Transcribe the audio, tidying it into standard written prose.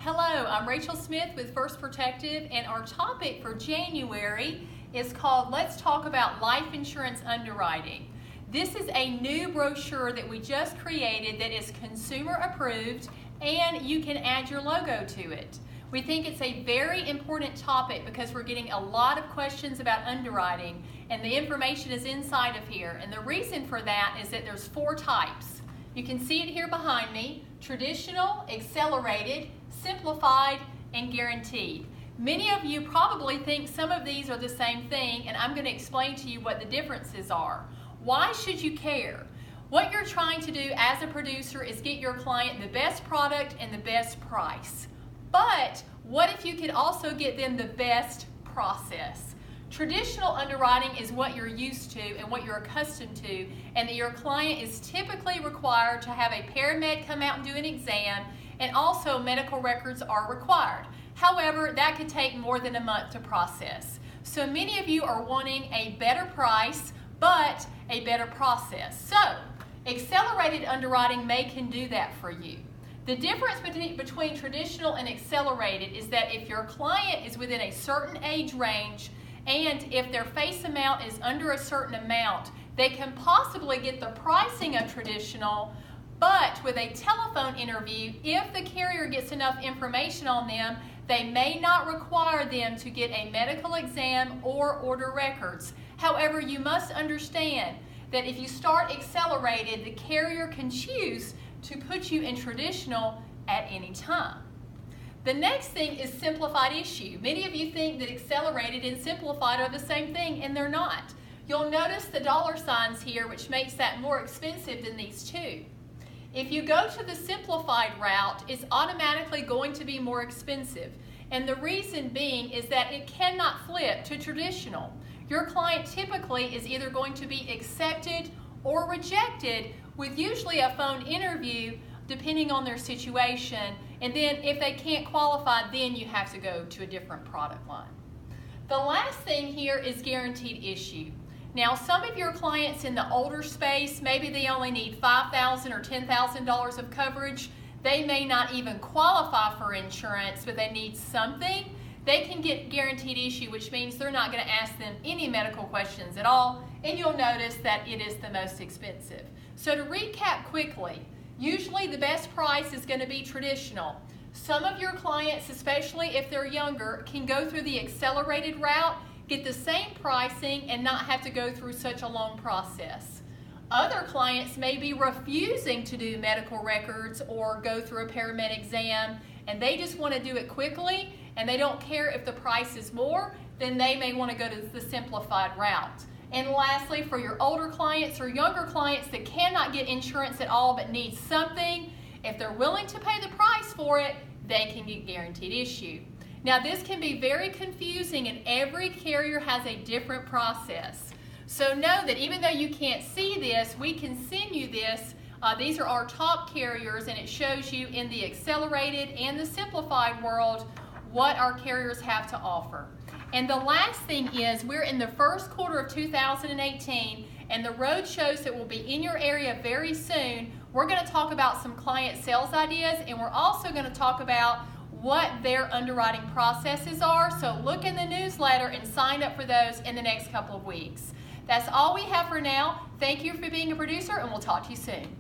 Hello, I'm Rachel Smith with First Protective, and our topic for January is called Let's Talk About Life Insurance Underwriting. This is a new brochure that we just created that is consumer approved, and you can add your logo to it. We think it's a very important topic because we're getting a lot of questions about underwriting, and the information is inside of here. And the reason for that is that there's 4 types. You can see it here behind me: traditional, accelerated, simplified, and guaranteed. Many of you probably think some of these are the same thing, and I'm going to explain to you what the differences are. Why should you care? What you're trying to do as a producer is get your client the best product and the best price. But what if you could also get them the best process? Traditional underwriting is what you're used to and what you're accustomed to, and that your client is typically required to have a paramed come out and do an exam, and also medical records are required. However, that could take more than a month to process. So many of you are wanting a better price, but a better process. So, accelerated underwriting can do that for you. The difference between traditional and accelerated is that if your client is within a certain age range, and if their face amount is under a certain amount, they can possibly get the pricing of traditional, but with a telephone interview, if the carrier gets enough information on them, they may not require them to get a medical exam or order records. However, you must understand that if you start accelerated, the carrier can choose to put you in traditional at any time. The next thing is simplified issue. Many of you think that accelerated and simplified are the same thing, and they're not. You'll notice the dollar signs here, which makes that more expensive than these two. If you go to the simplified route, it's automatically going to be more expensive. And the reason being is that it cannot flip to traditional. Your client typically is either going to be accepted or rejected with usually a phone interview depending on their situation, and then if they can't qualify, then you have to go to a different product line. The last thing here is guaranteed issue. Now, some of your clients in the older space, maybe they only need $5,000 or $10,000 of coverage. They may not even qualify for insurance, but they need something. They can get guaranteed issue, which means they're not going to ask them any medical questions at all, and you'll notice that it is the most expensive. So to recap quickly, usually the best price is going to be traditional. Some of your clients, especially if they're younger, can go through the accelerated route, get the same pricing, and not have to go through such a long process. Other clients may be refusing to do medical records or go through a paramed exam, and they just want to do it quickly, and they don't care if the price is more, then they may want to go to the simplified route. And lastly, for your older clients or younger clients that cannot get insurance at all but need something, if they're willing to pay the price for it, they can get guaranteed issue. Now, this can be very confusing, and every carrier has a different process. So know that even though you can't see this, we can send you this. These are our top carriers, and it shows you in the accelerated and the simplified world what our carriers have to offer. And the last thing is, we're in the first quarter of 2018, and the road shows that will be in your area very soon. We're going to talk about some client sales ideas, and we're also going to talk about what their underwriting processes are. So look in the newsletter and sign up for those in the next couple of weeks. That's all we have for now. Thank you for being a producer, and we'll talk to you soon.